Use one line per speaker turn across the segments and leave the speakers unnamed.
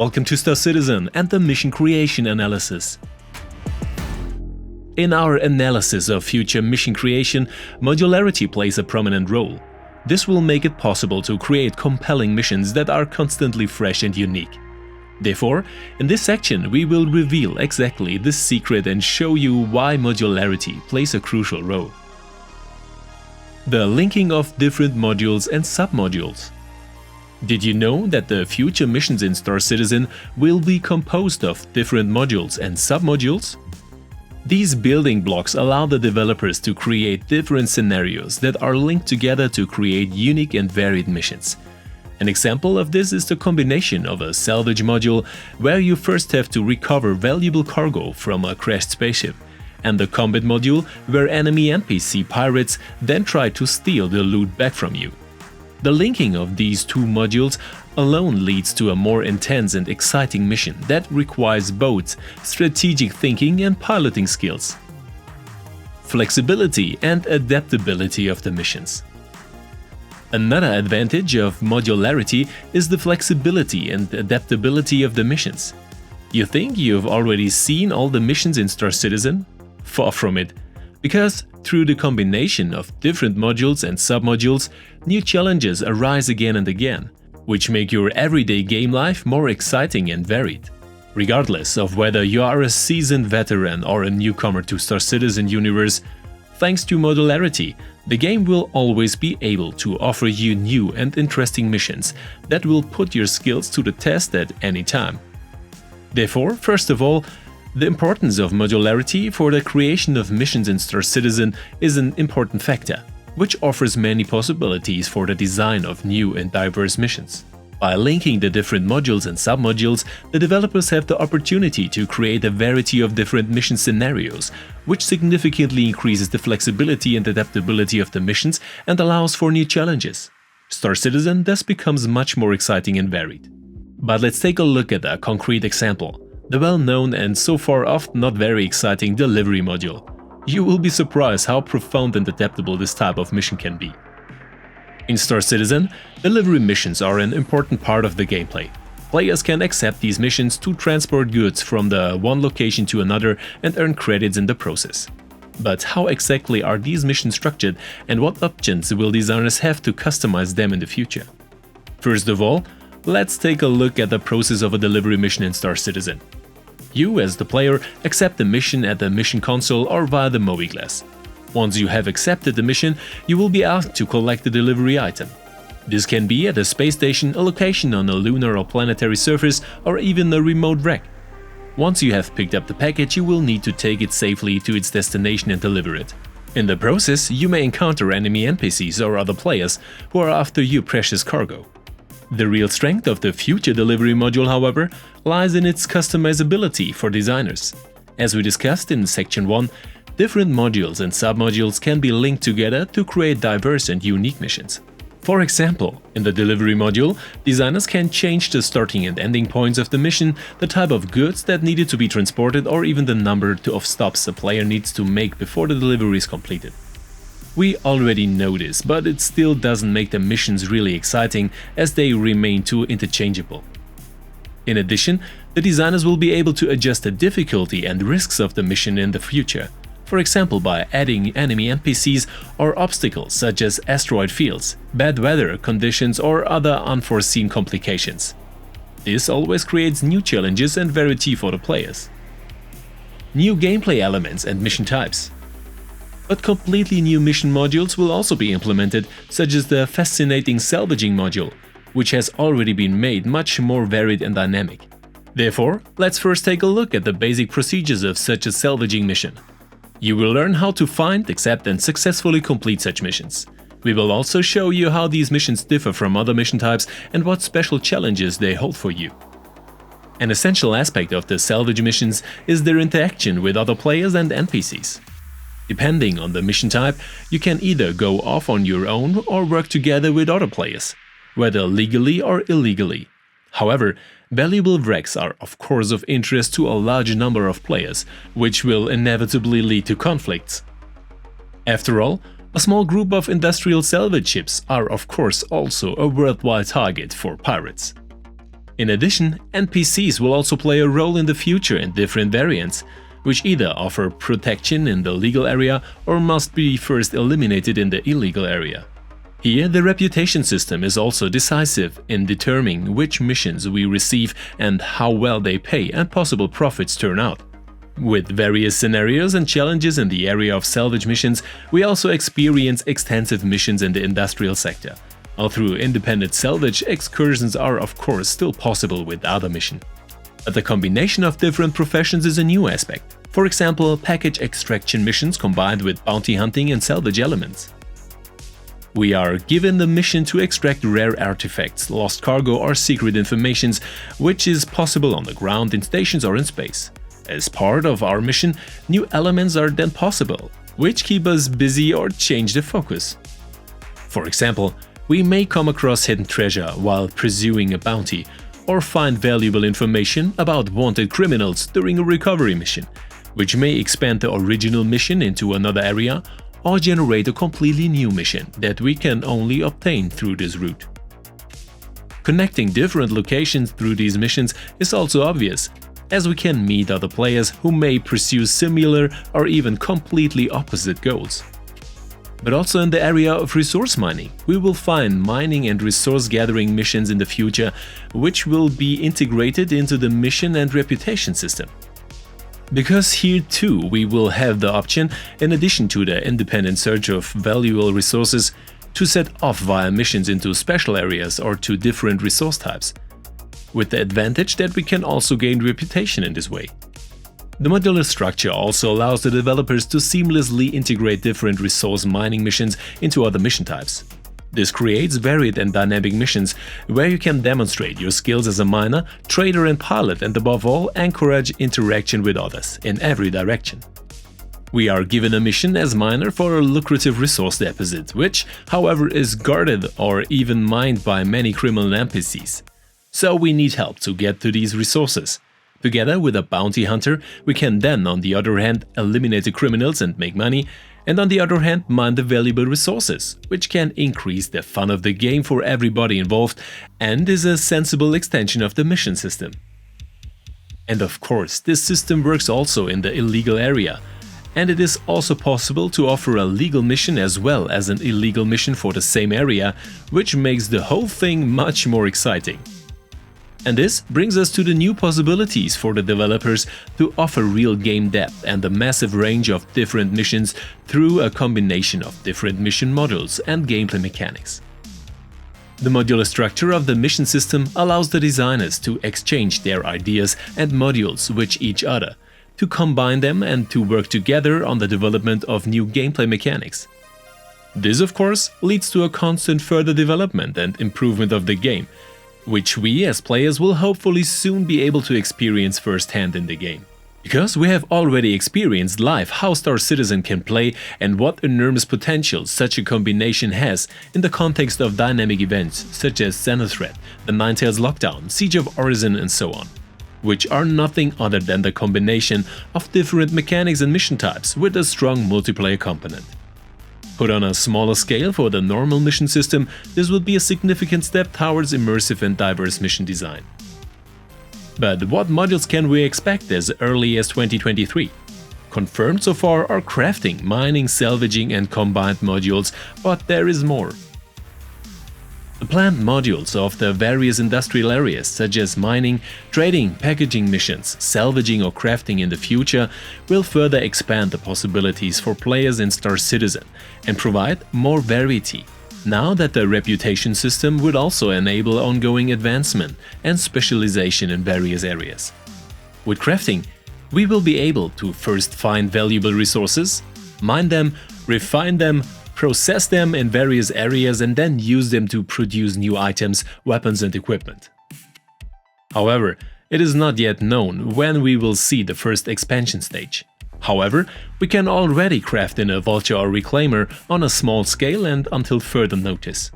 Welcome to Star Citizen and the Mission Creation Analysis. In our analysis of future mission creation, modularity plays a prominent role. This will make it possible to create compelling missions that are constantly fresh and unique. Therefore, in this section we will reveal exactly this secret and show you why modularity plays a crucial role. The linking of different modules and submodules. Did you know that the future missions in Star Citizen will be composed of different modules and submodules? These building blocks allow the developers to create different scenarios that are linked together to create unique and varied missions. An example of this is the combination of a salvage module, where you first have to recover valuable cargo from a crashed spaceship, and the combat module, where enemy NPC pirates then try to steal the loot back from you. The linking of these two modules alone leads to a more intense and exciting mission that requires both strategic thinking and piloting skills. Flexibility and adaptability of the missions. Another advantage of modularity is the flexibility and adaptability of the missions. You think you've already seen all the missions in Star Citizen? Far from it. Because through the combination of different modules and submodules, new challenges arise again and again, which make your everyday game life more exciting and varied. Regardless of whether you are a seasoned veteran or a newcomer to Star Citizen universe, thanks to modularity, the game will always be able to offer you new and interesting missions that will put your skills to the test at any time. Therefore, first of all, the importance of modularity for the creation of missions in Star Citizen is an important factor, which offers many possibilities for the design of new and diverse missions. By linking the different modules and submodules, the developers have the opportunity to create a variety of different mission scenarios, which significantly increases the flexibility and adaptability of the missions and allows for new challenges. Star Citizen thus becomes much more exciting and varied. But let's take a look at a concrete example. The well-known and so far often not very exciting delivery module. You will be surprised how profound and adaptable this type of mission can be. In Star Citizen, delivery missions are an important part of the gameplay. Players can accept these missions to transport goods from the one location to another and earn credits in the process. But how exactly are these missions structured, and what options will designers have to customize them in the future? First of all, let's take a look at the process of a delivery mission in Star Citizen. You, as the player, accept the mission at the mission console or via the Movie-Glass. Once you have accepted the mission, you will be asked to collect the delivery item. This can be at a space station, a location on a lunar or planetary surface, or even a remote wreck. Once you have picked up the package, you will need to take it safely to its destination and deliver it. In the process, you may encounter enemy NPCs or other players who are after your precious cargo. The real strength of the future delivery module, however, lies in its customizability for designers. As we discussed in Section 1, different modules and submodules can be linked together to create diverse and unique missions. For example, in the delivery module, designers can change the starting and ending points of the mission, the type of goods that needed to be transported, or even the number of stops a player needs to make before the delivery is completed. We already know this, but it still doesn't make the missions really exciting, as they remain too interchangeable. In addition, the designers will be able to adjust the difficulty and risks of the mission in the future, for example by adding enemy NPCs or obstacles such as asteroid fields, bad weather conditions or other unforeseen complications. This always creates new challenges and variety for the players. New gameplay elements and mission types. But completely new mission modules will also be implemented, such as the fascinating Salvaging module, which has already been made much more varied and dynamic. Therefore, let's first take a look at the basic procedures of such a salvaging mission. You will learn how to find, accept and successfully complete such missions. We will also show you how these missions differ from other mission types and what special challenges they hold for you. An essential aspect of the salvage missions is their interaction with other players and NPCs. Depending on the mission type, you can either go off on your own or work together with other players, whether legally or illegally. However, valuable wrecks are of course of interest to a large number of players, which will inevitably lead to conflicts. After all, a small group of industrial salvage ships are of course also a worldwide target for pirates. In addition, NPCs will also play a role in the future in different variants, which either offer protection in the legal area or must be first eliminated in the illegal area. Here, the reputation system is also decisive in determining which missions we receive and how well they pay and possible profits turn out. With various scenarios and challenges in the area of salvage missions, we also experience extensive missions in the industrial sector. All through independent salvage, excursions are of course still possible with other missions. But the combination of different professions is a new aspect. For example, package extraction missions combined with bounty hunting and salvage elements. We are given the mission to extract rare artifacts, lost cargo or secret informations, which is possible on the ground, in stations or in space. As part of our mission, new elements are then possible, which keep us busy or change the focus. For example, we may come across hidden treasure while pursuing a bounty, or find valuable information about wanted criminals during a recovery mission, which may expand the original mission into another area or generate a completely new mission that we can only obtain through this route. Connecting different locations through these missions is also obvious, as we can meet other players who may pursue similar or even completely opposite goals. But also in the area of resource mining, we will find mining and resource gathering missions in the future, which will be integrated into the mission and reputation system. Because here too we will have the option, in addition to the independent search of valuable resources, to set off via missions into special areas or to different resource types, with the advantage that we can also gain reputation in this way. The modular structure also allows the developers to seamlessly integrate different resource mining missions into other mission types. This creates varied and dynamic missions where you can demonstrate your skills as a miner, trader and pilot, and above all encourage interaction with others in every direction. We are given a mission as miner for a lucrative resource deposit, which, however, is guarded or even mined by many criminal NPCs. So we need help to get to these resources. Together with a bounty hunter, we can then, on the other hand, eliminate the criminals and make money, and on the other hand, mine the valuable resources, which can increase the fun of the game for everybody involved and is a sensible extension of the mission system. And of course, this system works also in the illegal area, and it is also possible to offer a legal mission as well as an illegal mission for the same area, which makes the whole thing much more exciting. And this brings us to the new possibilities for the developers to offer real game depth and a massive range of different missions through a combination of different mission modules and gameplay mechanics. The modular structure of the mission system allows the designers to exchange their ideas and modules with each other, to combine them and to work together on the development of new gameplay mechanics. This, of course, leads to a constant further development and improvement of the game, which we as players will hopefully soon be able to experience firsthand in the game. Because we have already experienced live how Star Citizen can play and what enormous potential such a combination has in the context of dynamic events such as Xenothreat, the Ninetales Lockdown, Siege of Orison and so on, which are nothing other than the combination of different mechanics and mission types with a strong multiplayer component. Put on a smaller scale for the normal mission system, this would be a significant step towards immersive and diverse mission design. But what modules can we expect as early as 2023? Confirmed so far are crafting, mining, salvaging and combined modules, but there is more. The planned modules of the various industrial areas such as mining, trading, packaging missions, salvaging or crafting in the future will further expand the possibilities for players in Star Citizen and provide more variety, now that the reputation system would also enable ongoing advancement and specialization in various areas. With crafting, we will be able to first find valuable resources, mine them, refine them, process them in various areas and then use them to produce new items, weapons and equipment. However, it is not yet known when we will see the first expansion stage. However, we can already craft in a Vulture or Reclaimer on a small scale and until further notice.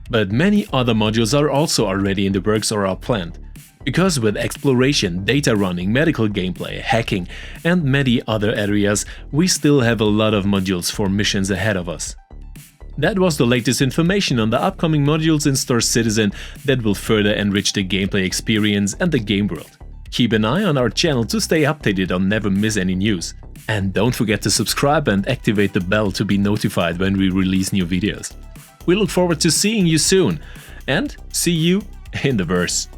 But many other modules are also already in the works or are planned. Because with exploration, data running, medical gameplay, hacking and many other areas, we still have a lot of modules for missions ahead of us. That was the latest information on the upcoming modules in Star Citizen that will further enrich the gameplay experience and the game world. Keep an eye on our channel to stay updated and never miss any news. And don't forget to subscribe and activate the bell to be notified when we release new videos. We look forward to seeing you soon, and see you in the verse.